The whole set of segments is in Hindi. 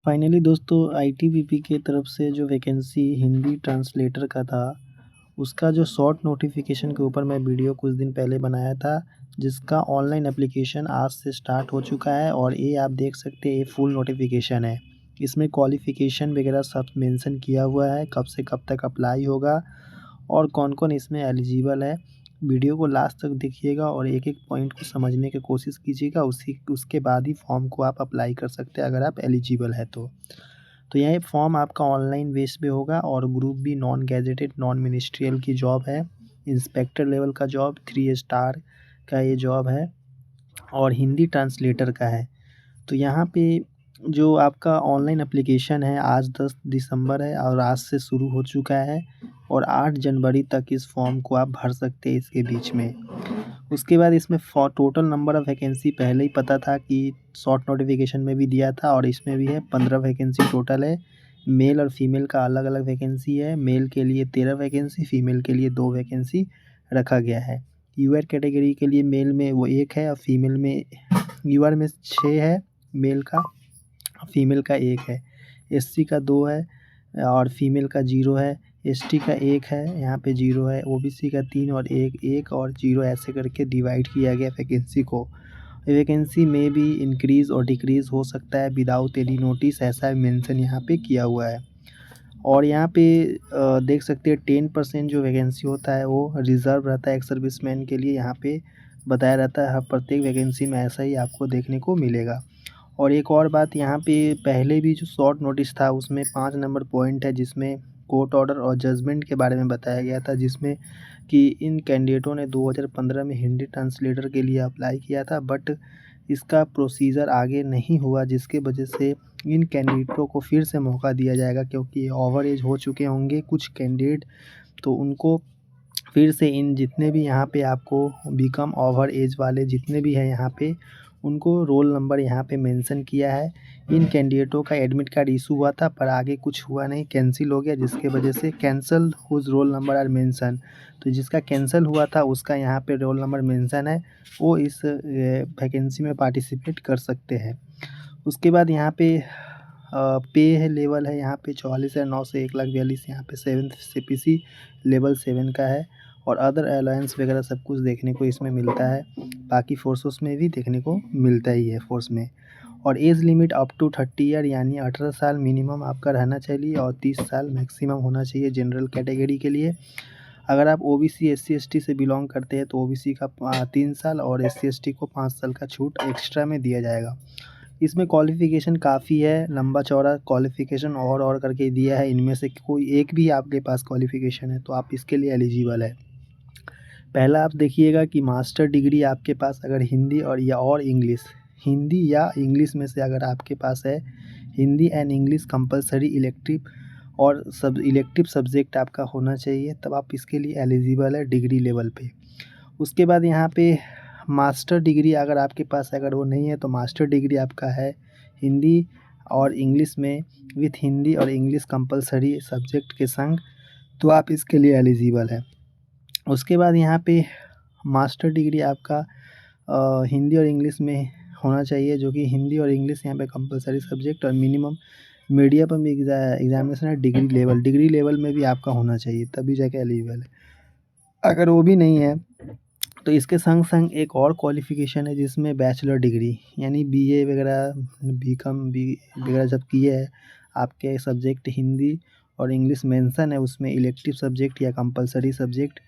फाइनली दोस्तों आईटीबीपी की तरफ से जो वैकेंसी हिंदी ट्रांसलेटर का था, उसका जो शॉर्ट नोटिफिकेशन के ऊपर मैं वीडियो कुछ दिन पहले बनाया था, जिसका ऑनलाइन एप्लीकेशन आज से स्टार्ट हो चुका है और ये आप देख सकते हैं ये फुल नोटिफिकेशन है। इसमें क्वालिफ़िकेशन वगैरह सब मेंशन किया हुआ है, कब से कब तक अप्लाई होगा और कौन-कौन इसमें एलिजिबल है। वीडियो को लास्ट तक देखिएगा और एक-एक पॉइंट को समझने की कोशिश कीजिएगा, उसके बाद ही फॉर्म को आप अप्लाई कर सकते हैं अगर आप एलिजिबल है तो। तो यह फॉर्म आपका ऑनलाइन बेस पे होगा और group B non gazetted non ministerial की जॉब है। इंस्पेक्टर लेवल का जॉब 3 स्टार का ये जॉब है और हिंदी ट्रांसलेटर का है। तो यहाँ पे जो आपका ऑनलाइन एप्लीकेशन है आज 10 दिसंबर है और आज से शुरू हो चुका है और 8 जनवरी तक इस फॉर्म को आप भर सकते हैं इसके बीच में। उसके बाद इसमें टोटल नंबर ऑफ़ वैकेंसी पहले ही पता था कि शॉर्ट नोटिफिकेशन में भी दिया था और इसमें भी है 15 वैकेंसी टोटल है। मेल और फीमेल का अलग-अलग वैकेंसी है। मेल के लिए 13 वैकेंसी, फीमेल के लिए 2 वैकेंसी रखा गया है। यूआर कैटेगरी के लिए मेल में वो 1 है और फीमेल में यूआर में 6 है मेल का, फीमेल का 1 है। एससी का 2 है और फीमेल का 0 है। एसटी का 1 है, यहाँ पे 0 है। ओबीसी का 3 और 1 और 0 ऐसे करके डिवाइड किया गया वैकेंसी को। वैकेंसी में भी इंक्रीज़ और डिक्रीज़ हो सकता है विदाउट एनी नोटिस, ऐसा मेंशन यहाँ पे किया हुआ है। और यहाँ पे देख सकते हैं 10% जो वैकेंसी होता है वो रिज़र्व रहता है एक सर्विसमैन के लिए, यहाँ पे बताया रहता है। हर प्रत्येक वैकेंसी में ऐसा ही आपको देखने को मिलेगा। और एक और बात यहाँ पे पहले भी जो शॉर्ट नोटिस था उसमें 5 नंबर पॉइंट है जिसमें कोर्ट ऑर्डर और जजमेंट के बारे में बताया गया था, जिसमें कि इन कैंडिडेटों ने 2015 में हिंदी ट्रांसलेटर के लिए अप्लाई किया था बट इसका प्रोसीजर आगे नहीं हुआ, जिसके वजह से इन कैंडिडेटों को फिर से मौका दिया जाएगा क्योंकि ये ओवर एज हो चुके होंगे कुछ कैंडिडेट, तो उनको फिर से इन जितने भी यहाँ पे आपको बिकम ओवर एज वाले जितने भी हैं यहाँ पे उनको रोल नंबर यहाँ पे मेंशन किया है। इन कैंडिडेटों का एडमिट कार्ड इशू हुआ था पर आगे कुछ हुआ नहीं, कैंसिल हो गया, जिसके वजह से cancel whose roll number are mention. तो जिसका कैंसिल हुआ था उसका यहाँ पे रोल नंबर मेंशन है, वो इस वैकेंसी में पार्टिसिपेट कर सकते हैं। उसके बाद यहाँ पे पे है लेवल है यहाँ पे 44,900 से 1,42,000 यहाँ पे 7th सीपीसी लेवल 7 का है और अदर अलायंस वगैरह सब कुछ देखने को इसमें मिलता है। बाकी फोर्सेस में भी देखने को मिलता ही है फोर्स में। और age limit up to 30 year यानी 18 साल मिनिमम आपका रहना चाहिए और 30 साल मैक्सिमम होना चाहिए जनरल कैटेगरी के लिए। अगर आप ओबीसी एससी एसटी से बिलोंग करते हैं तो ओबीसी का 3 साल और एससी एसटी को 5 साल का छूट एक्स्ट्रा में दिया जाएगा। इसमें क्वालिफ़िकेशन काफ़ी है, लंबा चौड़ा क्वालिफ़िकेशन और करके दिया है। इनमें से कोई एक भी आपके पास क्वालिफ़िकेशन है तो आप इसके लिए एलिजिबल है। पहला आप देखिएगा कि मास्टर डिग्री आपके पास अगर हिंदी और इंग्लिश, हिंदी या इंग्लिश में से अगर आपके पास है, Hindi and English compulsory elective और सब इलेक्टिव सब्जेक्ट आपका होना चाहिए, तब आप इसके लिए एलिजिबल है डिग्री लेवल पे। उसके बाद यहाँ पे मास्टर डिग्री अगर आपके पास अगर वो नहीं है तो मास्टर डिग्री आपका है हिंदी और इंग्लिश में विथ हिंदी और इंग्लिश कंपलसरी सब्जेक्ट के संग, तो आप इसके लिए एलिजिबल है। उसके बाद यहाँ पे मास्टर डिग्री आपका हिंदी और इंग्लिश में होना चाहिए, जो कि हिंदी और इंग्लिश यहाँ पे कंपलसरी सब्जेक्ट और मिनिमम मीडिया पर भी एग्जामिनेशन है डिग्री लेवल में भी आपका होना चाहिए, तभी जाके एलिजिबल है। अगर वो भी नहीं है तो इसके संग एक और क्वालिफ़िकेशन है जिसमें बैचलर डिग्री यानी बीए वगैरह बीकॉम वगैरह जब किए हैं, आपके सब्जेक्ट हिंदी और इंग्लिश मेंशन है उसमें इलेक्टिव सब्जेक्ट या कंपलसरी सब्जेक्ट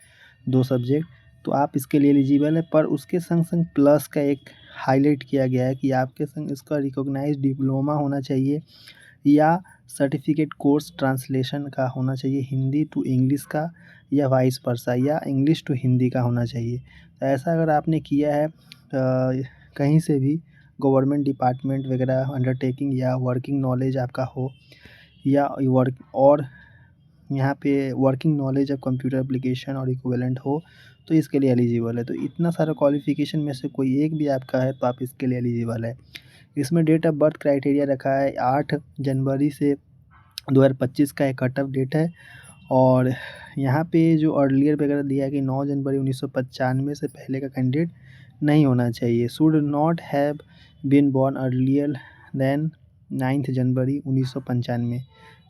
2 सब्जेक्ट, तो आप इसके लिए एलिजिबल है। पर उसके संग प्लस का एक हाईलाइट किया गया है कि आपके संग इसका रिकॉग्नाइज्ड डिप्लोमा होना चाहिए या सर्टिफिकेट कोर्स ट्रांसलेशन का होना चाहिए हिंदी टू इंग्लिश का या वाइस वर्सा या इंग्लिश टू हिंदी का होना चाहिए। तो ऐसा अगर आपने किया है कहीं से भी गवर्नमेंट डिपार्टमेंट वगैरह अंडरटेकिंग या वर्किंग नॉलेज आपका हो या वर्क और यहाँ पे working knowledge of computer application और इक्विवेलेंट हो तो इसके लिए एलिजिबल है। तो इतना सारा क्वालिफ़िकेशन में से कोई एक भी आपका है तो आप इसके लिए एलिजिबल है। इसमें डेट ऑफ बर्थ क्राइटेरिया रखा है 8 जनवरी से 2025 का एक कट ऑफ डेट है और यहाँ पे जो अर्लियर वगैरह दिया है कि 9 जनवरी 1995 से पहले का कैंडिडेट नहीं होना चाहिए, should not have been born earlier than 9 January 1995।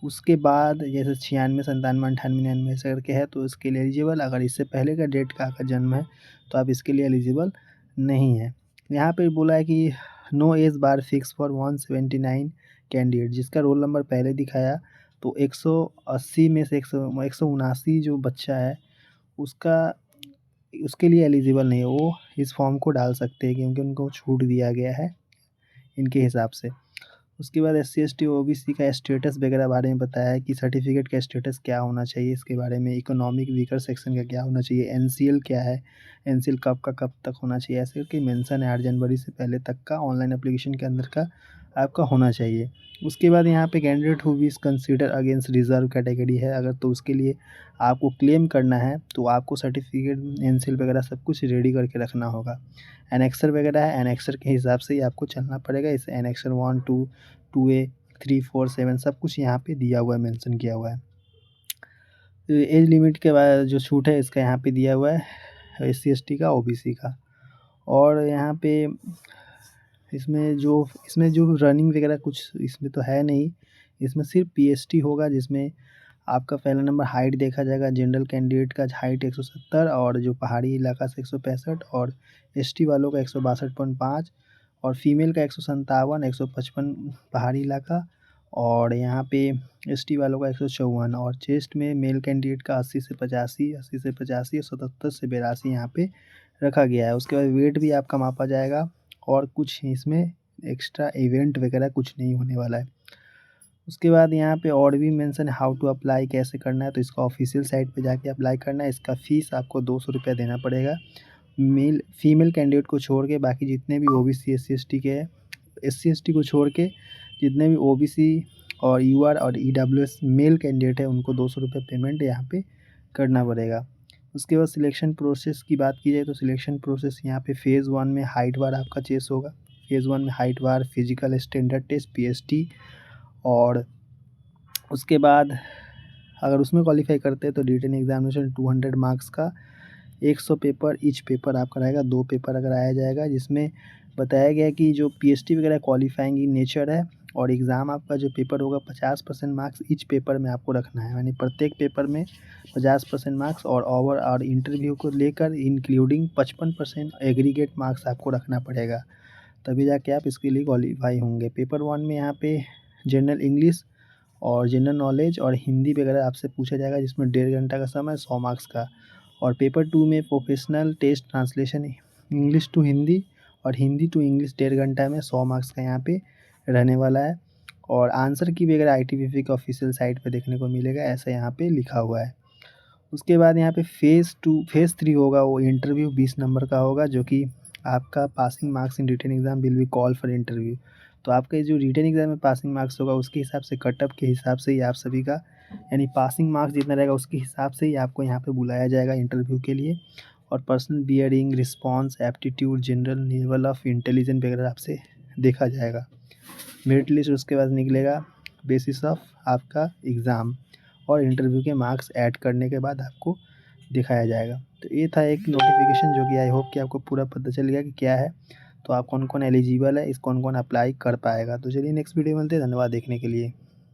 उसके बाद जैसे 96, 97, 98, 99 ऐसे करके है तो इसके लिए एलिजिबल, अगर इससे पहले का डेट का आपका जन्म है तो आप इसके लिए एलिजिबल नहीं है। यहाँ पे बोला है कि no age bar fix for 179 candidate, जिसका रोल नंबर पहले दिखाया तो 180 में से 179 जो बच्चा है उसका उसके लिए एलिजिबल नहीं है, वो इस फॉर्म को डाल सकते हैं क्योंकि उनको छूट दिया गया है इनके हिसाब से। उसके बाद S C S T O B C का स्टेटस वगैरह बारे में बताया है कि सर्टिफिकेट का स्टेटस क्या होना चाहिए, इसके बारे में इकोनॉमिक वीकर सेक्शन का क्या होना चाहिए, एन क्या है, एन कब का कब तक होना चाहिए, ऐसे करके मेंशन है 8 जनवरी से पहले तक का ऑनलाइन एप्लीकेशन के अंदर का आपका होना चाहिए। उसके बाद यहाँ पे candidate who is consider against reserve category है अगर, तो उसके लिए आपको क्लेम करना है तो आपको सर्टिफिकेट एन वगैरह सब कुछ रेडी करके रखना होगा। एनेक्सर वगैरह है, एनेक्सर के हिसाब से ही आपको चलना पड़ेगा। इस एनेक्सर 1, 2, 2A, 3, 4, 7 सब कुछ यहाँ पे दिया हुआ है, मेंशन किया हुआ है। एज लिमिट के बाद जो छूट है इसका यहाँ पे दिया हुआ है SC ST का, OBC का। और यहाँ पे इसमें जो रनिंग वगैरह कुछ इसमें तो है नहीं, इसमें सिर्फ PST होगा जिसमें आपका पहला नंबर हाइट देखा जाएगा। जनरल कैंडिडेट का हाइट 170 और जो पहाड़ी इलाका से 165 और ST वालों का 162.5 और फीमेल का 157, 155 पहाड़ी इलाका और यहाँ पे ST वालों का 154 और चेस्ट में मेल कैंडिडेट का 80 से 85, 80 से 85 और 77 से 82 यहाँ पे रखा गया है। उसके बाद वेट भी आपका मापा जाएगा और कुछ इसमें एक्स्ट्रा इवेंट वगैरह कुछ नहीं होने वाला है। उसके बाद यहाँ पे और भी मेंशन है हाउ टू अप्लाई, कैसे करना है, तो इसका ऑफिशियल साइट पे जाके अप्लाई करना है। इसका फ़ीस आपको 200 रुपया देना पड़ेगा। फीमेल कैंडिडेट को छोड़ के बाकी जितने भी OBC SC ST के हैं, SC ST को छोड़ के जितने भी OBC और UR और EWS मेल कैंडिडेट है उनको 200 रुपये पेमेंट यहाँ पे करना पड़ेगा। उसके बाद सिलेक्शन प्रोसेस की बात की जाए तो सिलेक्शन प्रोसेस यहाँ पे फ़ेज़ 1 में हाइट बार आपका चेस होगा। फ़ेज़ 1 में हाइट बार, फिजिकल स्टैंडर्ड टेस्ट PST और उसके बाद अगर उसमें क्वालिफाई करते हैं तो रिटन एग्जामिनेशन 200 मार्क्स का 100 पेपर, ईच पेपर आपका रहेगा। 2 पेपर अगर आया जाएगा जिसमें बताया गया कि जो PST वगैरह क्वालिफाइंग इन नेचर है और एग्ज़ाम आपका जो पेपर होगा 50% मार्क्स ईच पेपर में आपको रखना है, यानी प्रत्येक पेपर में 50% मार्क्स और ओवर और इंटरव्यू को लेकर इंक्लूडिंग 55% एग्रीगेट मार्क्स आपको रखना पड़ेगा, तभी जाके आप इसके लिए क्वालिफाई होंगे। पेपर 1 में यहाँ पे जनरल इंग्लिश और जनरल नॉलेज और हिंदी वगैरह आपसे पूछा जाएगा जिसमें 1.5 घंटा का समय 100 मार्क्स का। और पेपर 2 में professional test translation English to Hindi और हिंदी टू इंग्लिश 1.5 घंटा में 100 मार्क्स का यहाँ पे रहने वाला है। और आंसर की वगैरह ITBP का ऑफिशियल साइट पे देखने को मिलेगा, ऐसा यहाँ पे लिखा हुआ है। उसके बाद यहाँ पे फेज़ 3 होगा, वो इंटरव्यू 20 नंबर का होगा जो कि आपका passing marks in written exam will be call for interview. तो आपका जो रिटन एग्ज़ाम में पासिंग मार्क्स होगा उसके हिसाब से कटअप के हिसाब से ही आप सभी का, यानी पासिंग मार्क्स जितना रहेगा उसके हिसाब से ही आपको यहाँ पे बुलाया जाएगा इंटरव्यू के लिए। और personal bearing, response, aptitude, general level of intelligence वगैरह आपसे देखा जाएगा। मेरिट लिस्ट उसके बाद निकलेगा बेसिस ऑफ आपका एग्ज़ाम और इंटरव्यू के मार्क्स ऐड करने के बाद आपको दिखाया जाएगा। तो ये था एक नोटिफिकेशन जो कि आई होप कि आपको पूरा पता चल गया कि क्या है, तो आप कौन कौन एलिजिबल है, इस कौन कौन अप्लाई कर पाएगा। तो चलिए नेक्स्ट वीडियो मिलते हैं, धन्यवाद देखने के लिए।